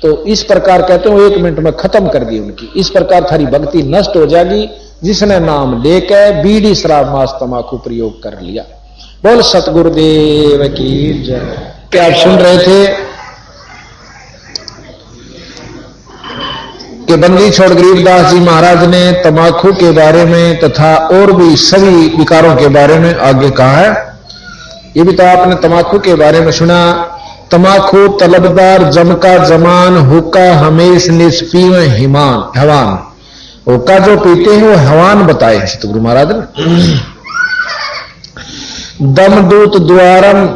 तो इस प्रकार कहते हैं वो 1 मिनट में खत्म कर दी उनकी। इस प्रकार थारी भक्ति नष्ट हो जाएगी जिसने नाम लेकर बीड़ी शराब मांस तमाकू प्रयोग कर लिया। बोल सतगुरुदेव की जय। क्या आप सुन रहे थे कि बंदी छोड़ गरीबदास जी महाराज ने तमाकू के बारे में तथा और भी सभी विकारों के बारे में आगे कहा है। ये भी तो आपने तमाकू के बारे में सुना। तमाकू तलबदार जमका जमान हुक्का हमेश निष्पीव हिमान हवान। हुक्का जो पीते हैं वो हवान बताए सतगुरु महाराज ने। दमदूत द्वारम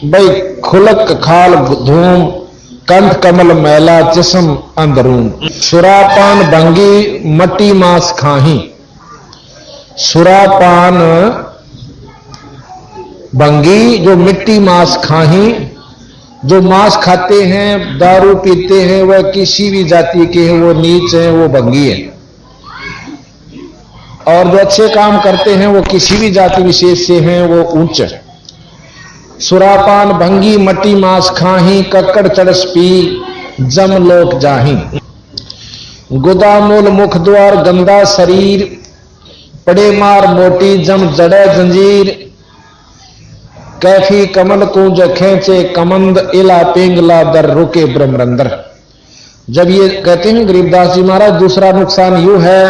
भाई खुलक खाल धूम कंठ कमल मैला जिस्म अंदरून। सुरापान भंगी मट्टी मांस खाही। सुरापान भंगी जो मिट्टी मांस खाही, जो मांस खाते हैं दारू पीते हैं वह किसी भी जाति के हैं, वो नीच हैं, वो भंगी है। और जो अच्छे काम करते हैं वो किसी भी जाति विशेष से हैं, वो उच्च। सुरापान भंगी मट्टी मांस खाही कक्कड़ चरस पी जम लोक जाही। गुदामूल मुख द्वार गंदा शरीर पड़े मार मोटी जम जड़े जंजीर। कैफी कमल कुंज खेचे कमंद इला पिंगला दर रुके ब्रह्मरंदर। जब ये कहते हैं गरीबदास जी महाराज दूसरा नुकसान यूं है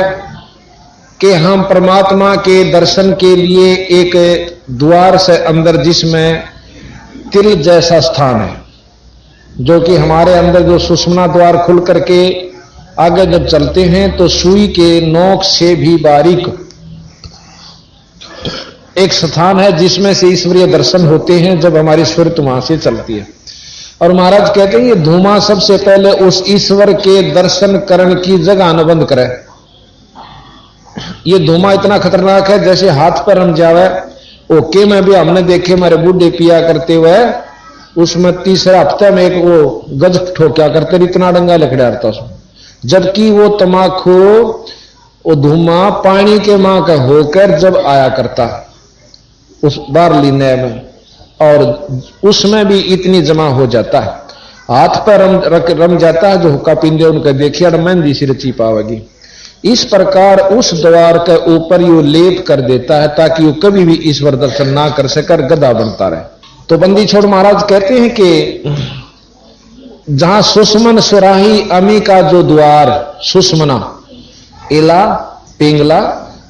कि हम परमात्मा के दर्शन के लिए एक द्वार से अंदर जिसमें तिल जैसा स्थान है, जो कि हमारे अंदर जो सुषुम्ना द्वार खुल करके आगे जब चलते हैं तो सुई के नोक से भी बारीक एक स्थान है जिसमें से ईश्वरीय दर्शन होते हैं जब हमारी सुरत वहां से चलती है। और महाराज कहते हैं ये धूमा सबसे पहले उस ईश्वर के दर्शन करने की जगह न बंद करे। ये धूमा इतना खतरनाक है जैसे हाथ पर रम जावे। ओके में भी हमने देखे हमारे बूढ़े पिया करते हुए, उसमें तीसरा हफ्ते में एक वो गज ठोक्या करते इतना डंगा लकड़ाता उसमें। जबकि वो तमाकू वो धुआं पानी के मां का होकर जब आया करता उस बारली नय में, और उसमें भी इतनी जमा हो जाता है, हाथ पर रम जाता है। जो हुक्का पींदे उनका देखिए मेहंदी सी रची पावेगी। इस प्रकार उस द्वार के ऊपर यो लेप कर देता है ताकि वो कभी भी ईश्वर दर्शन ना कर सकर गधा बनता रहे। तो बंदी छोड़ महाराज कहते हैं कि जहां सुषमन सुराही अमी का जो द्वार सुषमना इला पिंगला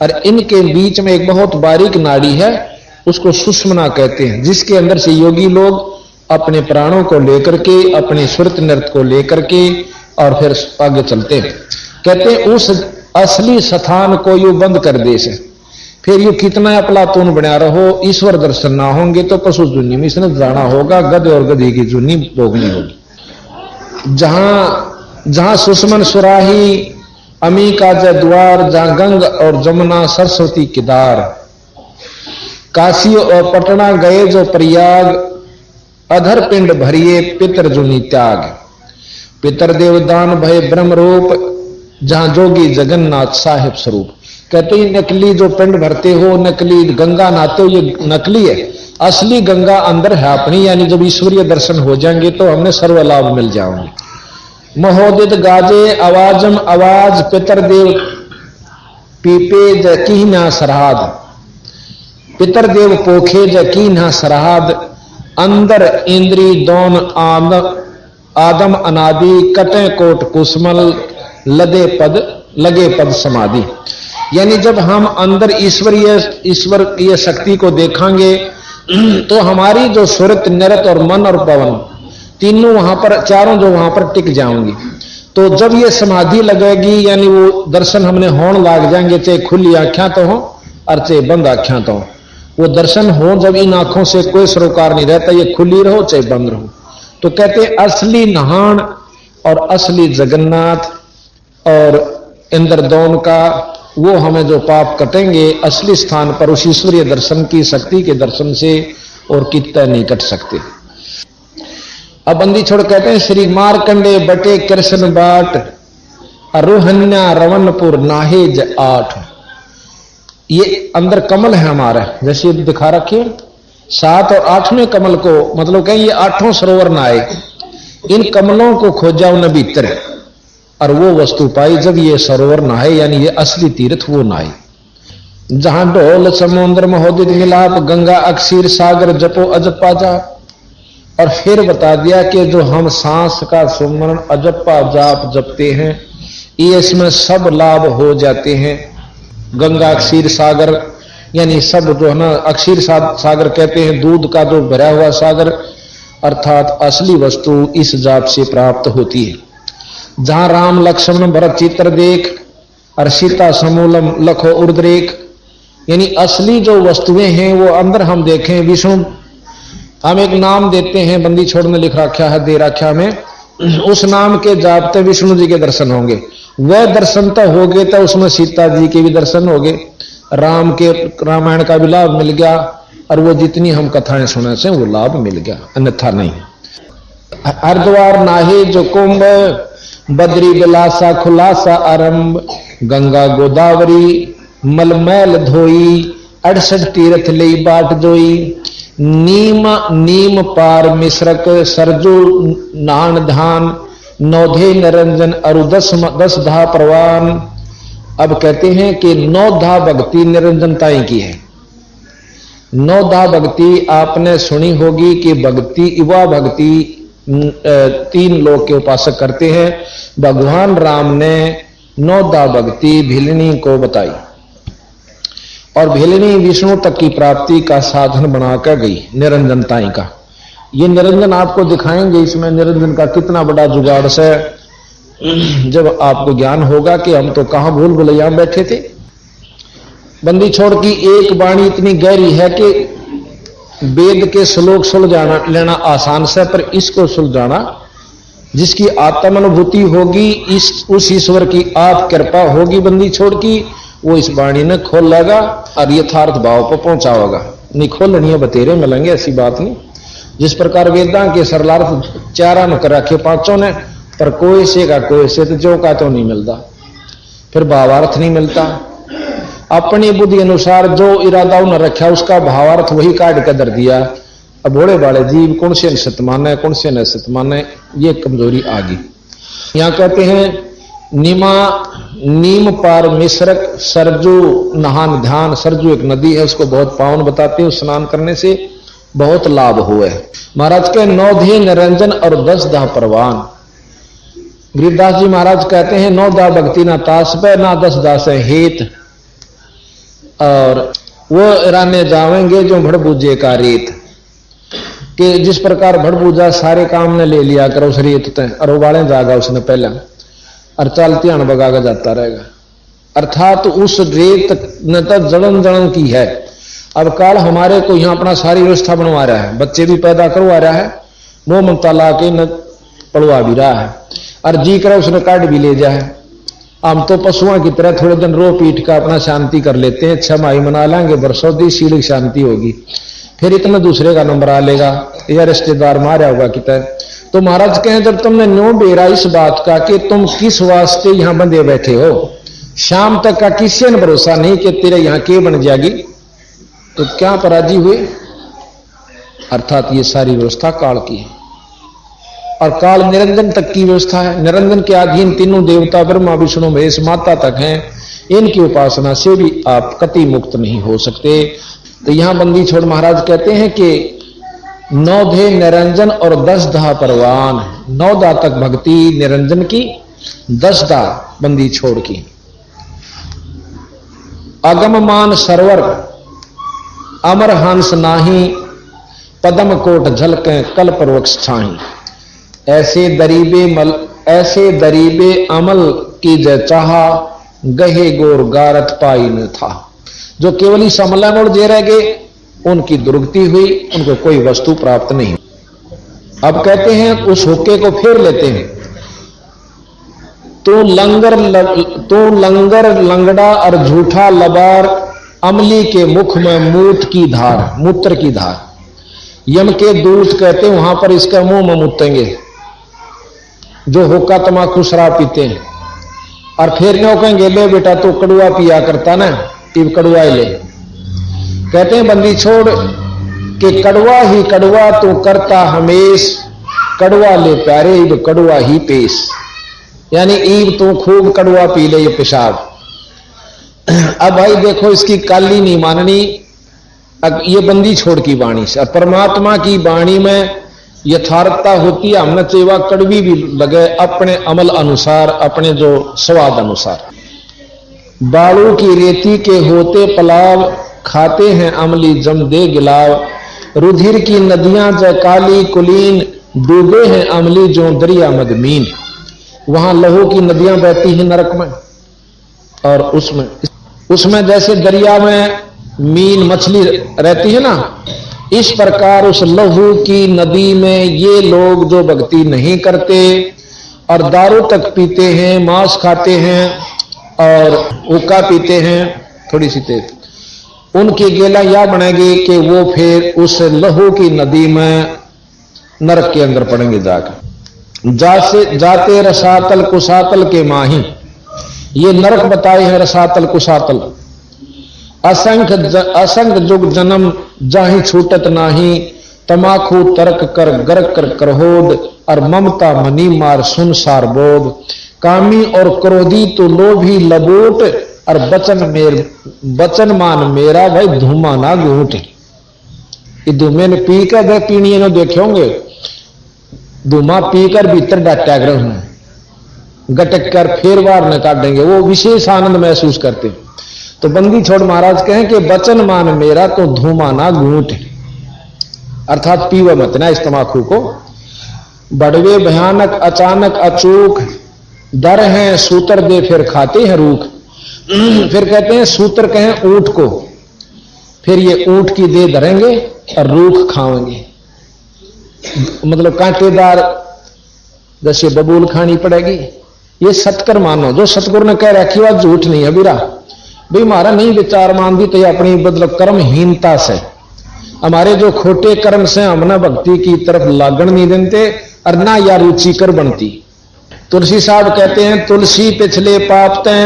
और इनके बीच में एक बहुत बारीक नाड़ी है, उसको सुषमना कहते हैं, जिसके अंदर से योगी लोग अपने प्राणों को लेकर के अपने सुरत नृत्य को लेकर के और फिर आगे चलते हैं। कहते हैं उस असली स्थान को यू बंद कर दे से फिर यू कितना अपलातून बना रहो, ईश्वर दर्शन ना होंगे तो पशु जुन्नी में इसने जाना होगा, गधे और गधी की जुन्नी भोगनी होगी। जहां सुषमन सुराही अमी का द्वार, जहां गंग और जमुना सरस्वती किदार, काशी और पटना गए जो प्रयाग, अधर पिंड भरिए पितर जुनी त्याग। पितर देवदान भय ब्रह्म रूप, जहां जोगी जगन्नाथ साहिब स्वरूप। कहते हैं नकली जो पिंड भरते हो, नकली गंगा नहाते हो, ये नकली है। असली गंगा अंदर है अपनी, यानी जब ईश्वरीय दर्शन हो जाएंगे तो हमें सर्व लाभ मिल जाएंगे। महोदित गाजे आवाजम आवाज पितर देव पीपे जकीना सरहाद। पितर देव पोखे जकीना सरहाद, अंदर इंद्री दौन आदम अनादि, कटे कोट कुसमल लगे पद समाधि। यानी जब हम अंदर ईश्वरीय शक्ति को देखेंगे तो हमारी जो सुरत नृत और मन और पवन तीनों वहां पर, चारों जो वहां पर टिक जाएंगी। तो जब ये समाधि लगेगी यानी वो दर्शन हमने होने लाग जाएंगे, चाहे खुली आंखें तो हो और चाहे बंद आंखें तो हो। वो दर्शन हो जब इन आंखों से कोई सरोकार नहीं रहता, ये खुली रहो चाहे बंद रहो। तो कहते असली नहान और असली जगन्नाथ और इंद्रदौन का वो हमें जो पाप कटेंगे असली स्थान पर उस ईश्वरीय दर्शन की शक्ति के दर्शन से और कितना नहीं कट सकते। अब बंदी छोड़ कहते हैं श्री मारकंडे बटे कृष्ण बाट, रोहन्या रवनपुर नाहेज 8। ये अंदर कमल है हमारा, जैसे दिखा रखिए 7 और 8वें कमल को, मतलब कहें ये 8 सरोवर नहाए। इन कमलों को खोजा उन भीतर और वो वस्तु पाई जब ये सरोवर नहाए, यानी ये असली तीर्थ वो नहाए जहां ढोल समुद्र महोदित मिलाप, गंगा अक्षीर सागर जपो अजपा जाप। और फिर बता दिया कि जो हम सांस का सुमरण अजपा जाप जपते हैं ये इसमें सब लाभ हो जाते हैं। गंगा क्षीर सागर यानी सब जो है ना, अक्षीर सागर कहते हैं दूध का जो भरा हुआ सागर, अर्थात असली वस्तु इस जाप से प्राप्त होती है। जहां राम लक्ष्मण भरत चित्र देख और सीता समूलम लखो उर्द्रेक, यानी असली जो वस्तुएं हैं वो अंदर हम देखें। विष्णु हम एक नाम देते हैं, बंदी छोड़ में लिख रखा है, दे रखा में, उस नाम के जापते विष्णु जी के दर्शन होंगे। वह दर्शन तो हो गए तो उसमें सीता जी के भी दर्शन हो गए, राम के रामायण का भी लाभ मिल गया और वो जितनी हम कथाएं सुने से वो लाभ मिल गया, अन्यथा नहीं। हरिद्वार नाहे जो कुंभ, बद्री बिलासा खुलासा आरंभ, गंगा गोदावरी मलमैल धोई, 68 तीर्थ ले बाट जोई, नीम पार मिश्रक सरजू नान धान, नौधे निरंजन अरु 10 धा प्रवान। अब कहते हैं कि 9 धा भक्ति निरंजनताएं की है। 9 धा भक्ति आपने सुनी होगी कि भक्ति वह भक्ति 3 लोक के उपासक करते हैं। भगवान राम ने 9 धा भक्ति भिलनी को बताई और भिलनी विष्णु तक की प्राप्ति का साधन बनाकर गई निरंजनताएं का। ये निरंजन आपको दिखाएंगे, इसमें निरंजन का कितना बड़ा जुगाड़ से जब आपको ज्ञान होगा कि हम तो कहां भूल भुलैया बैठे थे। बंदी छोड़ की एक वाणी इतनी गहरी है कि वेद के श्लोक सुलझाना लेना आसान से, पर इसको सुलझाना जिसकी आत्मानुभूति होगी, उस ईश्वर की आप कृपा होगी बंदी छोड़ की, वो इस वाणी ने खोल लेगा और यथार्थ भाव पर पहुंचाओगा। नहीं खोलनी है बतेरे मिलेंगे, ऐसी बात नहीं। जिस प्रकार वेदां के सरलार्थ 4 में कर रखे 5 ने, पर कोई से का कोई से तो जो का तो नहीं मिलता, फिर भावार्थ नहीं मिलता। अपनी बुद्धि अनुसार जो इरादा न रखा उसका भावार्थ वही काट कर दर दिया। अब भोले भाले जीव कौन से सत माने कौन से न सत माने, ये कमजोरी आ गई। यहां कहते हैं नीम पार मिश्रक सरजू नहान ध्यान। सरजू एक नदी है, उसको बहुत पावन बताते हैं, स्नान करने से बहुत लाभ हुए। महाराज के 9 धा निरंजन और 10 धा परवान। गरीबदास जी महाराज कहते हैं 9 धा भक्ति ना तास पे ना 10 धा से हेत, और वो राने जावेंगे जो भड़बूजे का रेत। कि जिस प्रकार भड़बूजा सारे काम ने ले लिया कर उस रेत ते और उबाले जागा उसने पहला और चलते हण बगा के जाता रहेगा, अर्थात उस रेत ने तो जड़न जड़न की है। अब काल हमारे को यहां अपना सारी व्यवस्था बनवा रहा है, बच्चे भी पैदा करवा रहा है, मोह ममता ला के न पढ़वा भी रहा है, और जी कर उसने काट भी ले जाए। हम तो पशुओं की तरह थोड़े दिन रो पीट का अपना शांति कर लेते हैं, 6 माही मना लेंगे, बरसों दी सीढ़ी शांति होगी, फिर इतना दूसरे का नंबर आ लेगा या रिश्तेदार मारा होगा कितना। तो महाराज कहें जब तुमने न्यों बेरा इस बात का कि तुम किस वास्ते यहां बंधे बैठे हो, शाम तक का किसी ने भरोसा नहीं कि तेरे यहां के बन जाएगी, तो क्या पराजी हुए। अर्थात ये सारी व्यवस्था काल की है और काल निरंजन तक की व्यवस्था है। निरंजन के अधीन तीनों देवता ब्रह्मा विष्णु महेश माता तक हैं, इनकी उपासना से भी आप कति मुक्त नहीं हो सकते। तो यहां बंदी छोड़ महाराज कहते हैं कि 9 धा निरंजन और 10 धा परवान। 9 धा तक भक्ति निरंजन की, 10 धा बंदी छोड़ की। अगम मान सरवर अमर हंस नाही, पदम कोट झलके कल पर वक्ष छाही। ऐसे दरीबे अमल की जय चाहा, गहे गोर गारत पाई न था। जो केवल ही समला मोड़ जे रह गए उनकी दुर्गति हुई, उनको कोई वस्तु प्राप्त नहीं। अब कहते हैं उस हुक्के को फेर लेते हैं। तो लंगर लंगड़ा और झूठा लबार, अमली के मुख में मूत्र की धार। यम के दूत कहते हैं वहां पर इसका मुंह में मूतेंगे जो हुक्का तमाकू शराब पीते हैं, और फिर नो कहेंगे ले बेटा तो कड़ुआ पिया करता ना, इब कड़ुआ ही ले। कहते हैं बंदी छोड़ कि कड़वा ही कड़वा तो करता हमेश, कड़वा ले प्यारे ईब कड़वा ही पेश, यानी ईब तू खूब कड़वा पी ले ये पेशाब। अब भाई देखो इसकी काली नहीं माननी, अब ये बंदी छोड़ की वाणी से। और परमात्मा की वाणी में यथार्थता होती है, हमने चाहिए कड़वी भी लगे अपने अमल अनुसार, अपने जो स्वाद अनुसार। बालू की रेती के होते पलाव, खाते हैं अमली जम दे गिलाव। रुधिर की नदियां ज काली कुलीन, डूबे हैं अमली जो दरिया मदमीन। वहां लहू की नदियां बहती हैं नरक में, और उसमें जैसे दरिया में मीन मछली रहती है ना, इस प्रकार उस लहू की नदी में ये लोग जो भक्ति नहीं करते और दारू तक पीते हैं, मांस खाते हैं और हुक्का पीते हैं थोड़ी सी तेज, उनकी गेला यह बनेगी कि वो फिर उस लहू की नदी में नरक के अंदर पड़ेंगे जाकर। जाते रसातल कुसातल के माही, ये नरक बताए हैं रसातल कुसातल। असंख्य जुग जन्म जाहि छूटत नाही, तमाखू तर्क कर गर्क कर करहोद, और ममता मनी मार सुनसार बोध। कामी और क्रोधी तो लोभी लबोट, और बचन मान मेरा भाई धूमा ना घूट। ये धूमे ने पी कर गए, पीनी ने देखे होंगे, धूमा पीकर भीतर डाटा ग्रह गटक कर फिर बार न काटेंगे, वो विशेष आनंद महसूस करते। तो बंदी छोड़ महाराज कहें कि बचन मान मेरा तो धूमा ना घूट, अर्थात पीवे मत ना इस तमाकू को। बड़वे भयानक अचानक अचूक, डर हैं सूतर दे फिर खाते हैं रूख। फिर कहते हैं सूत्र कहें ऊंट को, फिर ये ऊंट की दे धरेंगे और रूख खाएंगे, मतलब कांटेदार जैसे बबूल खानी पड़ेगी। ये सतकर मानो, जो सतगुरु ने कह रखी बात झूठ नहीं है बीरा भाई, हमारा नहीं विचार मान दी तो ये अपनी मतलब कर्महीनता से, हमारे जो खोटे कर्म से हमने भक्ति की तरफ लागण नहीं देते और ना या रुचिकर बनती। तुलसी साहब कहते हैं तुलसी पिछले पाप तैं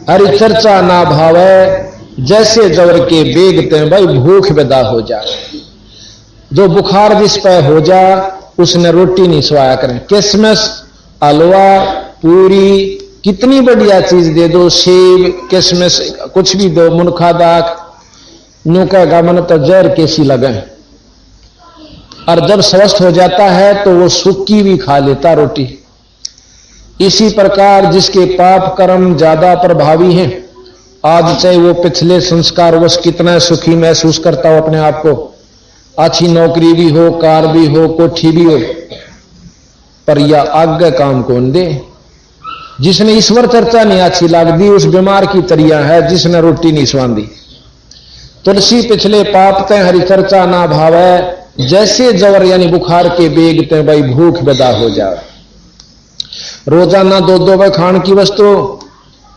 हरि चर्चा ना भावे, जैसे जवर के बेगते भाई भूख बेदा हो जा। जो बुखार जिस पर हो जा उसने रोटी नहीं स्वाया करें, किसमिस हलवा पूरी कितनी बढ़िया चीज दे दो, सेब किसमिस कुछ भी दो, मुनखा दाख न्यू कहेगा मन तो जहर कैसी लगे। और जब स्वस्थ हो जाता है तो वो सूखी भी खा लेता रोटी। इसी प्रकार जिसके पाप कर्म ज्यादा प्रभावी हैं, आज चाहे वो पिछले संस्कार वश कितना सुखी महसूस करता हो अपने आप को, अच्छी नौकरी भी हो, कार भी हो, कोठी भी हो, पर यह आगे काम कौन दे। जिसने ईश्वर चर्चा नहीं अच्छी लाग दी उस बीमार की तरिया है जिसने रोटी नहीं स्वादी। तुलसी पिछले पाप ते हरि चर्चा ना भावे, जैसे जवर यानी बुखार के बेगते भाई भूख बदा हो जाए। रोजाना दो बार खान की वस्तु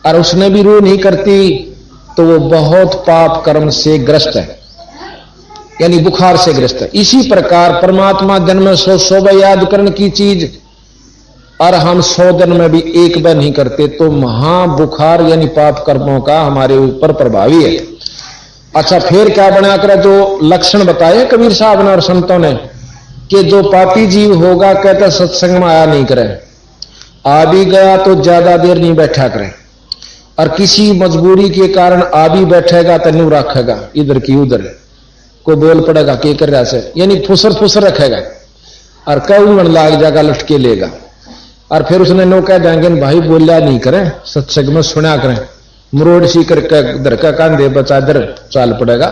और उसने भी रूह नहीं करती तो वो बहुत पाप कर्म से ग्रस्त है, यानी बुखार से ग्रस्त है। इसी प्रकार परमात्मा दिन में 100 बार याद करने की चीज और हम 100 दिन में भी एक बार नहीं करते तो महाबुखार यानी पाप कर्मों का हमारे ऊपर प्रभावी है। अच्छा फिर क्या बना कर जो लक्षण बताए कबीर साहब ने और संतों ने कि जो पापी जीव होगा कहते सत्संग में आया नहीं करे, आ भी गया तो ज्यादा देर नहीं बैठा करे, और किसी मजबूरी के कारण आ भी बैठेगा तो नहीं रखेगा इधर की उधर, को बोल पड़ेगा के कर रहा से, यानी फुसर रखेगा और कौन लाग जाएगा लटके लेगा। और फिर उसने नो कह देंगे भाई बोलिया नहीं करें, सत्संग में सुना करें, मरोड़ सी करके इधर का कांधे बचा इधर चाल पड़ेगा,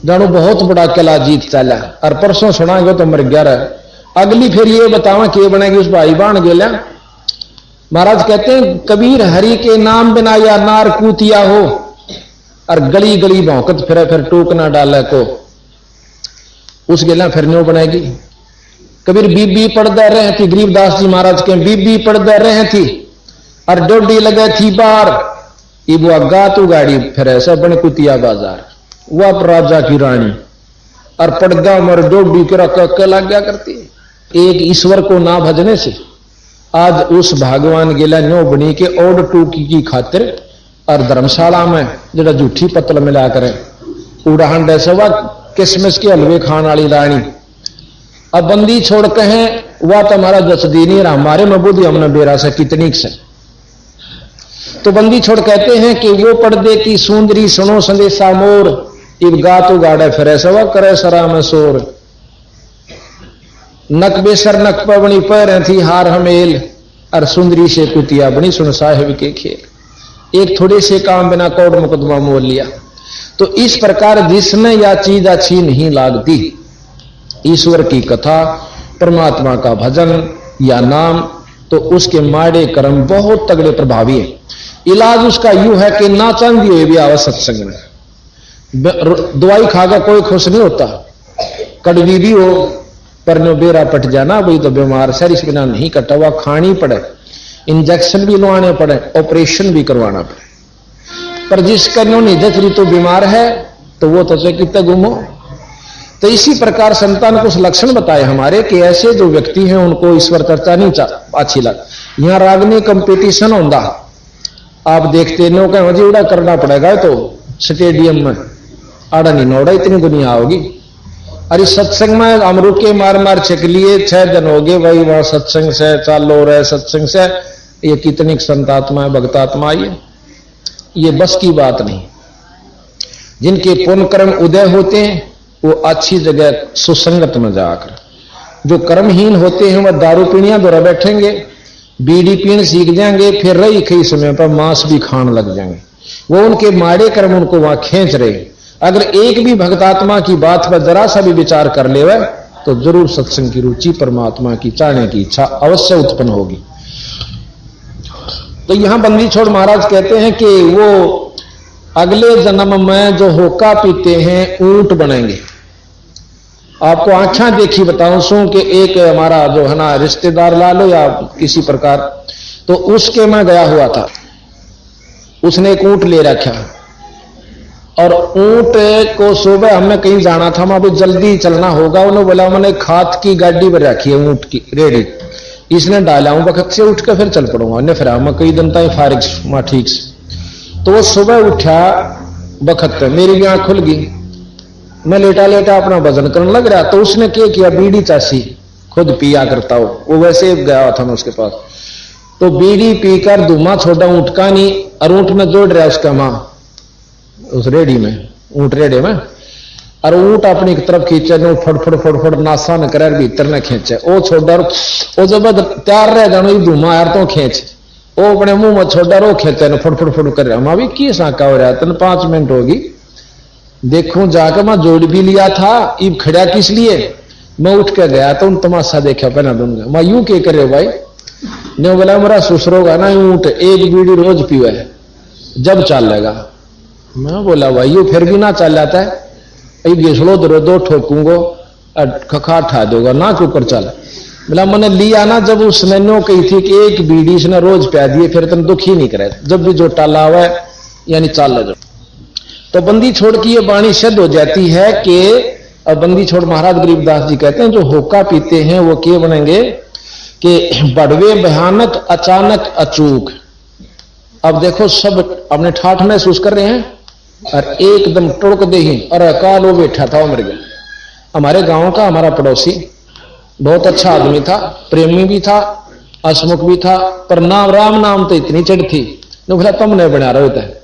जानो बहुत बड़ा किला जीत चला। और परसों सुनाएंगे तो मर गया रहा। अगली फिर ये बतावा कि बनेगी उस भाई बाण गेला। महाराज कहते हैं कबीर हरि के नाम बिना या नार कूतिया हो, और गली गली भौंकत फिर टूक ना डाले को, उस गेला फिर न्यो बनेगी। कबीर बीबी पढ़ते रहे थी, गरीबदास जी महाराज के बीबी पढ़ते रहे थी और डोडी लगे थी बार, इबो अगा तू गाड़ी फिर ऐसा बने कुतिया बाजार, वह राजा की रानी और पड़गा मर डोडी के रख लग गया करती है। एक ईश्वर को ना भजने से आज उस भगवान गेला न्यो बनी के ओड टूकी की खातिर और धर्मशाला में जरा झूठी पतल मिला करें उड़ान ऐसा वह किसमिस के हलवे खान वाली रानी अब बंदी छोड़ कहें वह तुम्हारा जस दी नहीं रहा, हमारे में बुद्धि हमने बेरा से कितनी से। तो बंदी छोड़ कहते हैं कि वो पर्दे की सुंदरी सुनो संदेशा मोर, इब गा तो गाड़े फिरे सवा करे सरा में शोर। नक बेसर नक पवनी पैर थी हार हमेल, और सुंदरी से कुतिया बनी सुन साहिब के खेल। एक थोड़े से काम बिना कोर्ट मुकदमा मोल लिया। तो इस प्रकार जिसमें या चीज अच्छी नहीं लागती, ईश्वर की कथा, परमात्मा का भजन या नाम, तो उसके माड़े कर्म बहुत तगड़े प्रभावी है। इलाज उसका यूं है कि ना चांदी हुए भी आवा सत्संग में। दवाई खाकर कोई खुश नहीं होता, कड़वी भी हो पर नो बेरा पट जाना, वही तो बीमार सर इस बिना नहीं कटा हुआ, खानी पड़े, इंजेक्शन भी लवाने पड़े, ऑपरेशन भी करवाना पड़े। पर जिसका नो निजत ऋतु बीमार है तो वो तो कितने गुमो। तो इसी प्रकार संतान को लक्षण बताए हमारे कि ऐसे जो व्यक्ति हैं उनको ईश्वर चर्चा नहीं अच्छी लग। यहां रागनी कंपटीशन होता, आप देखते नो कह उड़ा करना पड़ेगा तो स्टेडियम में आड़ा नहीं नौड़ा इतनी दुनिया होगी। अरे सत्संग में हम रुके मार मार छक लिए, 6 दिन हो गए भाई वहां सत्संग से चालू हो रहा है, सत्संग से। ये कितनी संतात्मा है, भक्तात्मा है, ये बस की बात नहीं। जिनके पुण्य कर्म उदय होते हैं वो अच्छी जगह सुसंगत में जाकर, जो कर्महीन होते हैं वह दारू पीनिया द्वारा बैठेंगे, बीड़ी पीण सीख जाएंगे, फिर रही कई समय पर मांस भी खान लग जाएंगे। वो उनके माड़े कर्म उनको वहां खींच रहे। अगर एक भी भक्तात्मा की बात पर जरा सा भी विचार कर ले तो जरूर सत्संग की रुचि, परमात्मा की चाहने की इच्छा अवश्य उत्पन्न होगी। तो यहां बंदी छोड़ महाराज कहते हैं कि वो अगले जन्म में जो होका पीते हैं ऊंट बनेंगे। आपको आंखें देखी बताऊं सू कि एक हमारा जो है ना रिश्तेदार ला लो या किसी प्रकार, तो उसके मैं गया हुआ था, उसने एक ऊंट ले रखा और ऊंट को सुबह हमने कहीं जाना था, वहां भी जल्दी चलना होगा। उन्होंने बोला मैंने खाद की गाड़ी पर रखी है ऊंट की रेडी, इसने डाला हूं वक्त से उठ कर फिर चल पड़ूंगा। ने फिर मैं कई दिन तक फारिग वहां ठीक से। तो वो सुबह उठा वक्त मेरी भी आंख खुल गई, मैं लेटा लेटा अपना वजन करने लग रहा। तो उसने क्या किया, बीड़ी चासी खुद पिया करता हो, वो वैसे गया था मैं उसके पास, तो बीड़ी पीकर धुआं छोड़ा ऊंट का नहीं, और ऊंट में जोड़ रहा उसका मां उस रेडी में, ऊंट रेडे में, और ऊंट अपनी तरफ खींचे, फड़ नासा न करे भीतर न खींचे, वो छोड़ा वो जब तैयार रह जानो धुआं यार तो खींच, वो अपने मुंह में छोड़ा रो खींचे न फड़ कर रहा। मां भी की साका हो रहा तेन 5 मिनट होगी, देखूं जाकर मैं जोड़ भी लिया था, इब खड़ा किस लिए, मैं उठ के गया तो उन तमाशा देखा पहना दूंगा। मैं यूं के करे भाई ने बोला मेरा सुसरोगा ना ऊंट एक बीड़ी रोज पीवे जब चल लेगा। मैं बोला भाई यू फिर भी ना चल जाता है, घिसड़ो दो ठोकूंगो खखा ठा दोगा ना के ऊपर चल। बोला मैंने लिया ना जब उसने नो कही थी कि एक बीड़ी इसने रोज प्या दिए, फिर तुम दुख ही नहीं करे, जब भी जो टाला हुआ है यानी चाल ले। तो बंदी छोड़ की ये वाणी सिद्ध हो जाती है कि बंदी छोड़ महाराज गरीबदास जी कहते हैं जो होका पीते हैं वो क्या बनेंगे कि बड़वे भयानक अचानक अचूक। अब देखो सब अपने ठाठ महसूस कर रहे हैं और एकदम टुड़क दे ही, और अकाल वो बैठा था, वो मर गया। हमारे गांव का हमारा पड़ोसी बहुत अच्छा आदमी था, प्रेमी भी था, हसमुख भी था, पर नाम राम नाम तो इतनी चढ़ थी, बोला तुमने बना रहे होता है।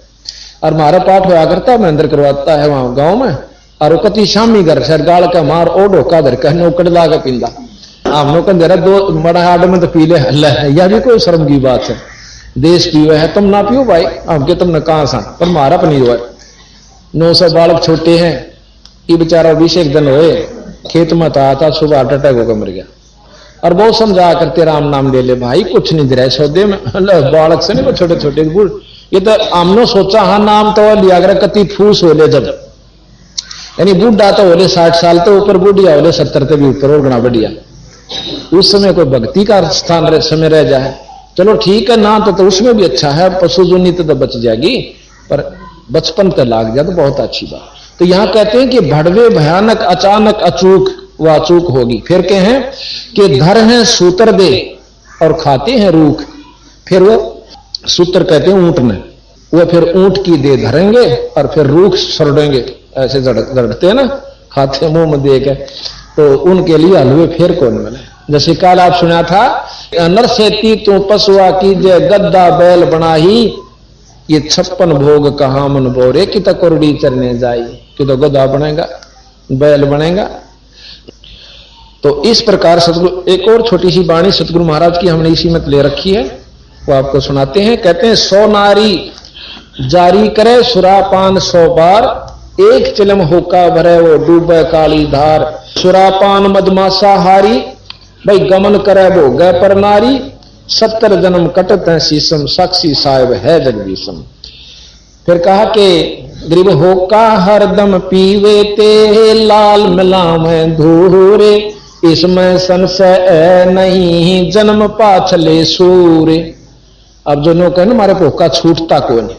और हमारा पाठ हुआ करता मैं अंदर करवाता है वहां गांव में, और वो कति शामी घर से गाल का मार ओ ढोका धर कर नौकड़ ला के पींदा, हमने कह जरा 2 बड़ा हाड में तो पी ले हल्ला है, यह भी कोई शर्म की बात है, देश पीवे है तुम ना पियो भाई, हमके तुमने कहां सा, पर मारा पनी हुआ 900 बालक छोटे हैं। ये बेचारा 20 एक दिन हुए खेत में था, सुबह हार्ट अटैक होकर मर गया। और बहुत समझा करते राम नाम ले ले भाई, कुछ नहीं दे रहा सौदे में, बालक से नहीं छोटे छोटे बूढ़, ये तो हमने सोचा हाँ नाम तो लिया कर कति फूस हो ले, जब यानी बूढ़ा तो होले 60 साल तो ऊपर, बूढ़िया होले 70 से भी ऊपर और गणा बढ़िया। उस समय कोई भक्ति का स्थान समय रह जाए चलो ठीक है ना, तो उसमें भी अच्छा है, पशु जुनी तो बच जाएगी, पर बचपन पे लाग जाए तो बहुत अच्छी बात। तो यहां कहते हैं कि भड़वे भयानक अचानक अचूक वह अचूक होगी। फिर कहे हैं कि धर हैं सूतर दे और खाते हैं रूख। फिर वो सूत्र कहते हैं ऊंट ने, वो फिर ऊंट की दे धरेंगे और फिर रूख सड़ेंगे, ऐसे जड़ते हैं ना, खाते मुंह में दे के, तो उनके लिए हलवे फिर कौन मिले। जैसे कल आप सुना था, नरसेती तू पशुआ की जय गद्दा बैल बनाही, ये 56 भोग कहां मन बोरे कि तो कोरडी चरने जाई, कि तो गद्दा बनेगा बैल बनेगा। तो इस प्रकार सतगुरु, एक और छोटी सी वाणी सतगुरु महाराज की हमने इसी में ले रखी है, वो आपको सुनाते हैं। कहते हैं 100 नारी जारी करे सुरापान 100 बार, एक चिलम होका भरे वो डूबे काली धार। सुरापान मदमासा हारी, भाई गमन करे वो गए पर नारी, 70 जन्म कटत है शीशम, साक्षी साहिब है जगदीशम। फिर कहा कि गरीब होका हरदम पीवे ते, लाल मिलाम धूरे, इसमें संशय नहीं जन्म पाछले सूरे। अब जो लोग कहने हमारे होका छूटता कौन है,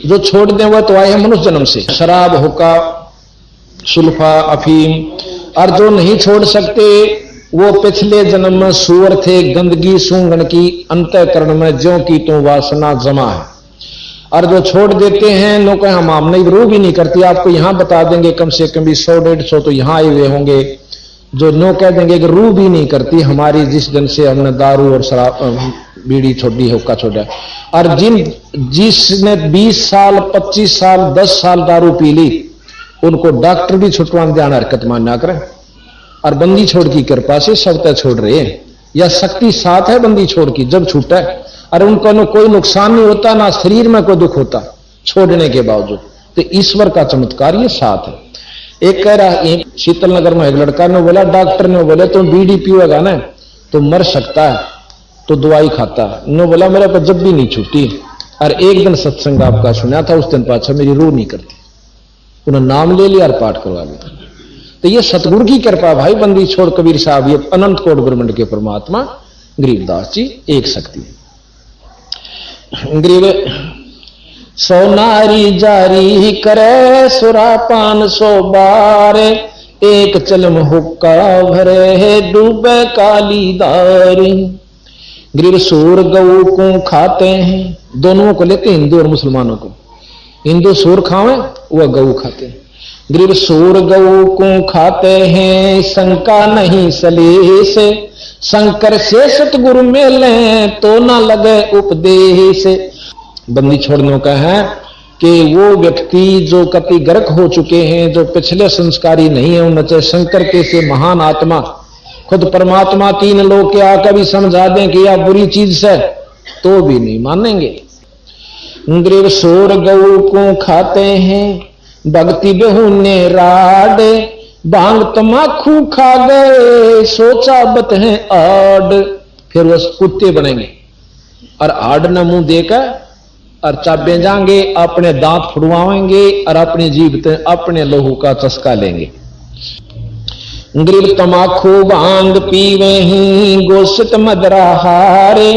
जो छोड़ दें वह तो आए हैं मनुष्य जन्म से, शराब होका सुल्फा अफीम, और जो नहीं छोड़ सकते वो पिछले जन्म में सूअर थे, गंदगी सूंघन की अंतःकरण में ज्यों की तो वासना जमा है। और जो छोड़ देते हैं लोग कहें हम आपने रू भी नहीं करती, आपको यहां बता देंगे कम से कम 100-150 तो यहां आए हुए होंगे जो नो कह देंगे कि रू भी नहीं करती हमारी, जिस दिन से हमने दारू और शराब बीड़ी छोड़ी हुक्का छोड़ा। और जिसने 20 साल 25 साल 10 साल दारू पी ली, उनको डॉक्टर भी छुटवाने ध्यान हरकत मानना करें। और बंदी छोड़ की कृपा से सब तय छोड़ रहे हैं, या शक्ति साथ है बंदी छोड़ की जब छूटा है, और उनको न कोई नुकसान नहीं होता, ना शरीर में कोई दुख होता छोड़ने के बावजूद। तो ईश्वर का चमत्कार ये साथ है। एक कह रहा, एक शीतल नगर में एक लड़का ने बोला, डॉक्टर ने बोले तुम बीड़ी पिएगा ना तो मर सकता है, तो दवाई खाता। ने बोला मेरे पर जब भी नहीं छूटी, और एक दिन सत्संग आपका सुना था, उस दिन पाछा मेरी रूह नहीं करती, उन्होंने नाम ले लिया और पाठ करवा लिया। तो ये सतगुरु की कृपा भाई, बंदी छोड़ कबीर साहब, ये अनंत कोट ब्रह्मांड के परमात्मा गरीबदास जी एक शक्ति। गरीब 100 नारी जारी करे सुरापान 100 बार, एक चलम हुक्का भरे डूबे काली दार। गरीब सूर गऊ को खाते हैं, दोनों को लेते हैं, हिंदू और मुसलमानों को। हिंदू सूर खावे, वह गऊ खाते हैं। गरीब सूर गऊ को खाते हैं, शंका नहीं सलेस, शंकर से सतगुरु मिले तो ना लगे उपदेश। बंदी छोड़ने का है कि वो व्यक्ति जो कति गर्क हो चुके हैं, जो पिछले संस्कारी नहीं है, उनसे शंकर के से महान आत्मा खुद परमात्मा 3 लोग के आकर भी समझा दें कि यह बुरी चीज से, तो भी नहीं मानेंगे। गरीब सूर गऊ को खाते हैं, भक्ति बेहुने राड, भांग तमाखू खा गए सोचा बत है आड। फिर वो कुत्ते बनेंगे और आड न मुंह देकर और चाबे जाएंगे, अपने दांत फुड़वाएंगे और अपनी जीभ अपने लोहू का चस्का लेंगे। गरीब तमाखू भांग पीवे ही, गोश्त मदरा हारे,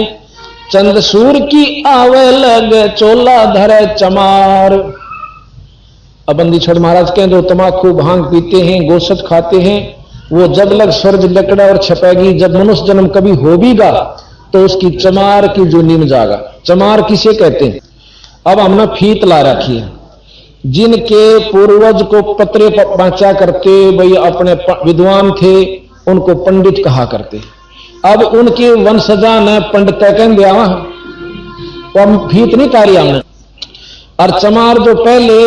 चंद सूर की आवे लग चोला धरे चमार। अब बंदी छोड़ महाराज कहें जो तमाकू भांग पीते हैं, गोश्त खाते हैं, वो जब लग स्वर्ग लकड़ा और छपेगी, जब मनुष्य जन्म कभी होगा तो उसकी चमार की जो नीम जागा। चमार किसे कहते हैं? अब हमने फीत ला रखी है, जिनके पूर्वज को पत्रे पहुंचा करते भाई अपने विद्वान थे, उनको पंडित कहा करते। अब उनके वंशजा ने पंडित कह दिया, तो हम फीत नहीं तारी हमने। और चमार जो पहले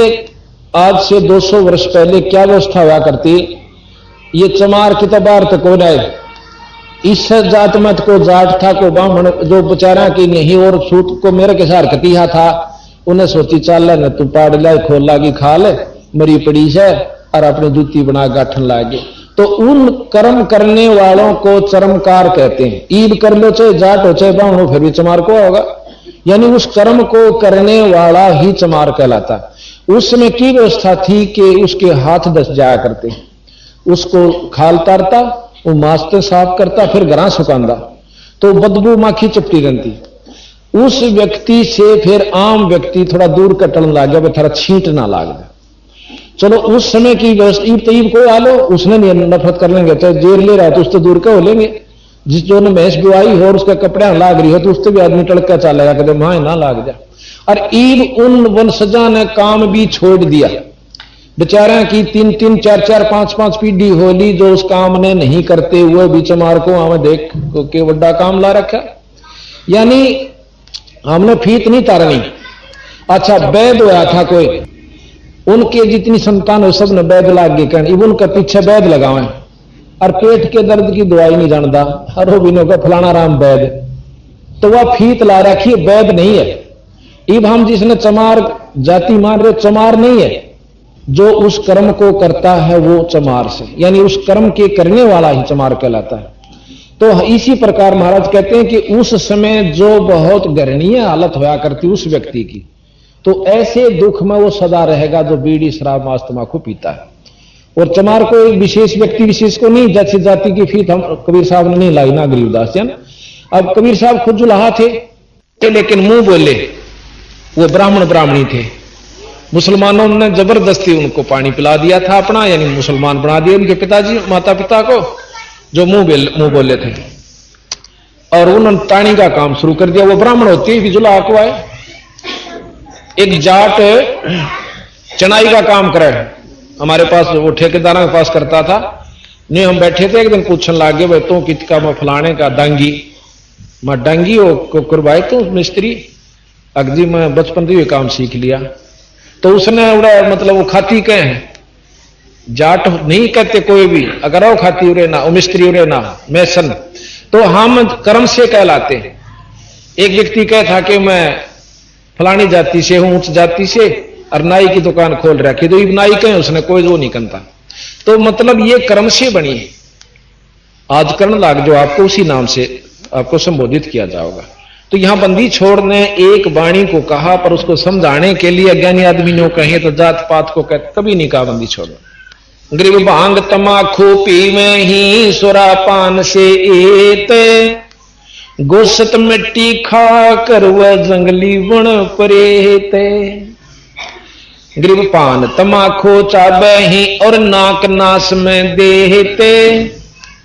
आज से 200 वर्ष पहले क्या व्यवस्था हुआ करती, ये चमार की तबार तक हो जाए, इस जात मत को जाट था को ब्राह्मण जो बेचारा की नहीं और सूत को मेरे के सार कतिहा था, उन्हें सोची चाल न तू पाड़ लाए खोल लागी खा ले मरी पड़ी है और अपनी जूती बना गाठन लागे। तो उन कर्म करने वालों को चरमकार कहते हैं। ईद कर लो चाहे जाट हो चाहे ब्राह्मण हो, फिर भी चमार को होगा, यानी उस कर्म को करने वाला ही चमार कहलाता। उसमें की व्यवस्था थी कि उसके हाथ दस जाया करते, उसको खाल तारता, वो मास्ते साफ करता, फिर घरा सुखांदा, तो बदबू माखी चपटी रहती। उस व्यक्ति से फिर आम व्यक्ति थोड़ा दूर कटन लग गया, थोड़ा छींट ना लाग गया। चलो उस समय की व्यवस्था, ईब तईब कोई आलो उसने नफरत कर लेंगे, तो जेर ले रहा है तो उससे दूर का हो लेंगे। जिस जो ने भैंस बिवाई हो और उसका कपड़ा लाग रही हो तो उससे भी आदमी टड़का चलेगा, कहते मां ना लाग जा। और ईब उन वंशजा ने काम भी छोड़ दिया बेचारा की 3-3, 4-4, 5-5 पीढ़ी होली जो उस काम ने नहीं करते हुए भी चमार को हमें देख के बड़ा काम ला रखा। यानी हमने फीत नहीं तारनी। अच्छा वैद होया था कोई, उनके जितनी संतान हो सब ने वैद लाग गए कहने, इब उनके पीछे वैद लगावे और पेट के दर्द की दवाई नहीं जानता हर बिनो का फलाना राम वैद, तो वह फीत ला रखी वैद नहीं है। इब हम जिसने चमार जाति मान रहे, चमार नहीं है, जो उस कर्म को करता है वो चमार से, यानी उस कर्म के करने वाला ही चमार कहलाता है। तो इसी प्रकार महाराज कहते हैं कि उस समय जो बहुत गर्णीय हालत होया करती उस व्यक्ति की, तो ऐसे दुख में वो सदा रहेगा जो बीड़ी शराब मांस तंबाकू पीता है। और चमार को एक विशेष व्यक्ति विशेष को नहीं, जैसी जाति की फीत हम कबीर साहब ने नहीं लाई ना गरीबदास जन। अब कबीर साहब खुद जुलाहा थे, लेकिन मुंह बोले, वो ब्राह्मण ब्राह्मणी थे। मुसलमानों ने जबरदस्ती उनको पानी पिला दिया था अपना, यानी मुसलमान बना दिया उनके पिताजी माता पिता को, जो मुंह बोले थे, और उन्होंने टाणी का काम शुरू कर दिया। वो ब्राह्मण होती है जुला को आए, एक जाट चनाई का काम करे हमारे पास, वो ठेकेदारों के पास करता था। नहीं हम बैठे थे, एक दिन पूछने लागे भाई तो कितका मैं फलाने का डांगी, मैं डांगी हो करवाए तो मिस्त्री अगजी मैं बचपन से ये काम सीख लिया। तो उसने उड़ा मतलब वो खाती कहे हैं, जाट नहीं कहते कोई भी, अगर वो खाती उरे ना, वो मिस्त्री उरे ना, मैसन, तो हम कर्म से कहलाते हैं। एक व्यक्ति कहे था कि मैं फलानी जाति से हूं, उच्च जाति से, और नाई की दुकान खोल रखी, तो ये नाई कहे उसने, कोई वो नहीं करता। तो मतलब ये कर्म से बनी है। आज कर्ण लाग जो आपको उसी नाम से आपको संबोधित किया जाएगा। तो यहां बंदी छोड़ ने एक वाणी को कहा, पर उसको समझाने के लिए अज्ञानी आदमी ने कहे तो जात पात को कहते, कभी नहीं कहा बंदी छोड़। गरीब भांग तमाखू पीवे ही सुरा पान से एते, गोसत मिट्टी खा कर वह जंगली वन परेते। गरीब पान तमाखू चाबे ही और नाक नास में देते,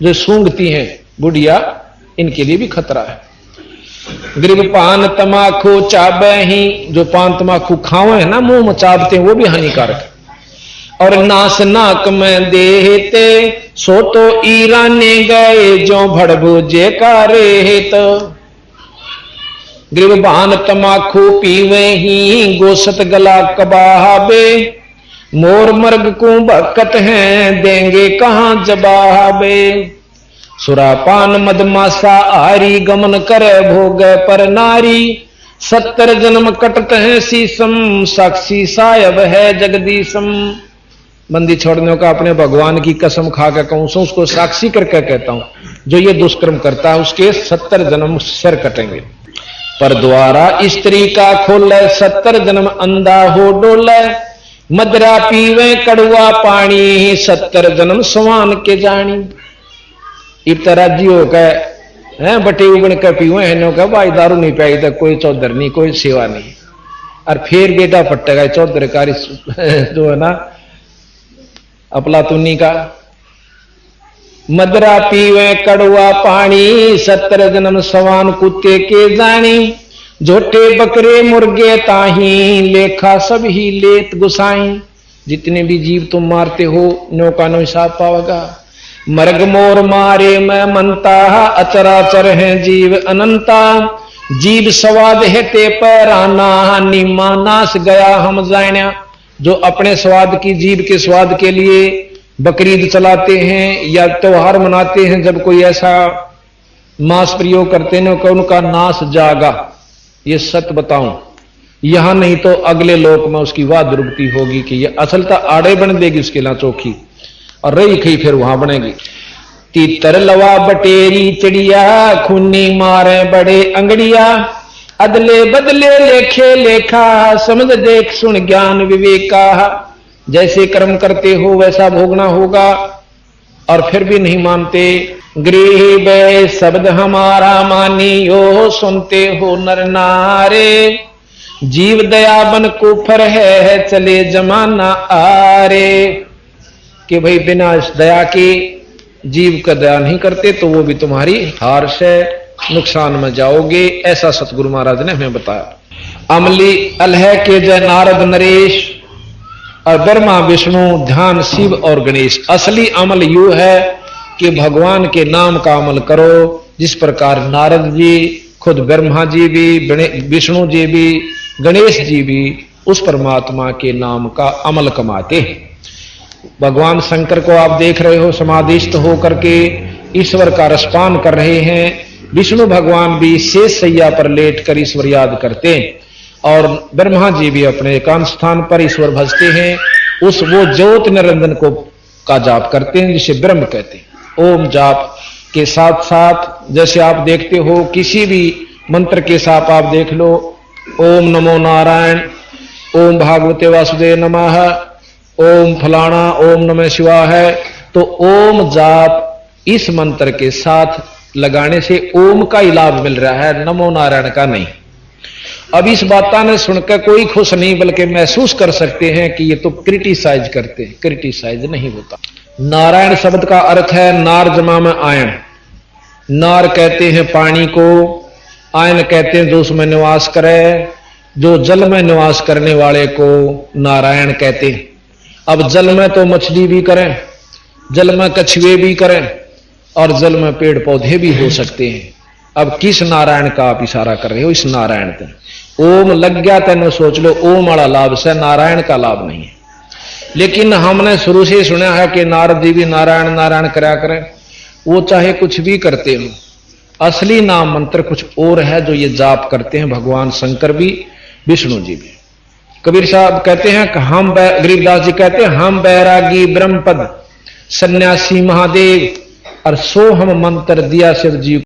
जो सूंघती हैं बुढ़िया इनके लिए भी खतरा है। गरीब पान तमाखू चाबे ही, जो पान तमाखू खावे है ना मुंह में चाबते हैं, वो भी हानिकारक है। और नास नाक में देते, सो तो ईराने गए जो भड़भुजे का रेत। गरीब पान तमाखू पीवे ही, गोसत गला कबाबे, मोर मर्ग को भक्कत हैं देंगे कहां जवाबे। सुरापान मदमासा आरी, गमन करे भोग पर नारी, 70 जन्म कटत हैं शीसम, साक्षी सायब है जगदीशम। बंदी छोड़ने का अपने भगवान की कसम खा कर कहूं, उसको साक्षी करके कहता हूं, जो ये दुष्कर्म करता है उसके 70 जन्म सिर कटेंगे। पर द्वारा स्त्री का खोले, 70 जन्म अंधा हो डोले, मदरा पीवे कड़ुआ पानी, 70 जन्म सवान के जानी। इतराजी हो गए बटे उगण के पीवे है, का भाई दारू नहीं पाई तो कोई चौधर नहीं, कोई सेवा नहीं, और फिर बेटा पट्टेगा चौधर कारी जो है ना अपलातुनी का। मदरा पीवे कड़ुआ पानी, 70 जन्म सवान कुत्ते के जानी, झोटे बकरे मुर्गे ताही, लेखा सब ही लेत गुसाई। जितने भी जीव तुम मारते हो नो का नो हिसाब पाओगा। मर्ग मोर मारे मैं मनता, अचराचर है जीव अनंता, जीव स्वाद है ते पैराना, निमा नाश गया हम जाना। जो अपने स्वाद की, जीव के स्वाद के लिए बकरीद चलाते हैं या त्योहार मनाते हैं, जब कोई ऐसा मांस प्रयोग करते हैं कि उनका नाश जागा। ये सत्य बताऊं, यहां नहीं तो अगले लोक में उसकी वाह दुर्गति होगी कि ये असलता आड़े बन देगी उसके ला चौकी, और रही खई फिर वहां बनेगी। तीतर लवा बटेरी चिड़िया, खूनी मारे बड़े अंगड़िया, अदले बदले लेखे लेखा, समझ देख सुन ज्ञान विवेका। जैसे कर्म करते हो वैसा भोगना होगा, और फिर भी नहीं मानते। गृह बे शब्द हमारा मानियो, सुनते हो नर नारे, जीव दया बन कुफर है चले जमाना आरे। कि भाई बिना दया के जीव का दया नहीं करते तो वो भी तुम्हारी हार से नुकसान में जाओगे, ऐसा सतगुरु महाराज ने हमें बताया। अमली अलह के जय नारद नरेश, और ब्रह्मा विष्णु ध्यान शिव और गणेश। असली अमल यू है कि भगवान के नाम का अमल करो, जिस प्रकार नारद जी, खुद ब्रह्मा जी भी, विष्णु जी भी, गणेश जी भी उस परमात्मा के नाम का अमल कमाते हैं। भगवान शंकर को आप देख रहे हो समाधिस्थ होकर के ईश्वर का रसपान कर रहे हैं। विष्णु भगवान भी शेष सैया पर लेटकर ईश्वर याद करते हैं और ब्रह्मा जी भी अपने एकांत स्थान पर ईश्वर भजते हैं। उस वो ज्योत निरंजन को का जाप करते हैं जिसे ब्रह्म कहते हैं। ओम जाप के साथ साथ जैसे आप देखते हो किसी भी मंत्र के साथ आप देख लो, ओम नमो नारायण, ओम भागवते वासुदेव नमः, ओम फलाना, ओम नमः शिवाय है, तो ओम जाप इस मंत्र के साथ लगाने से ओम का ही लाभ मिल रहा है, नमो नारायण का नहीं। अब इस बात ने सुनकर कोई खुश नहीं बल्कि महसूस कर सकते हैं कि ये तो क्रिटिसाइज करते हैं। क्रिटिसाइज नहीं होता। नारायण शब्द का अर्थ है नार जमा में आयन। नार कहते हैं पानी को, आयन कहते हैं जो उसमें निवास करे, जो जल में निवास करने वाले को नारायण कहते हैं। अब जल में तो मछली भी करें, जल में कछुए भी करें और जल में पेड़ पौधे भी हो सकते हैं। अब किस नारायण का आप इशारा कर रहे हो? इस नारायण का ओम लग गया तेन सोच लो, ओम वाला लाभ से नारायण का लाभ नहीं है। लेकिन हमने शुरू से सुना है कि नारद जी भी नारायण नारायण करा करें, वो चाहे कुछ भी करते हो, असली नाम मंत्र कुछ और है जो ये जाप करते हैं भगवान शंकर भी, विष्णु जी भी। कबीर साहब कहते हैं कि हम, गरीबदास जी कहते हैं, हम बैरागी ब्रह्मपद सन्यासी महादेव और सो हम मंत्र दिया शिव जी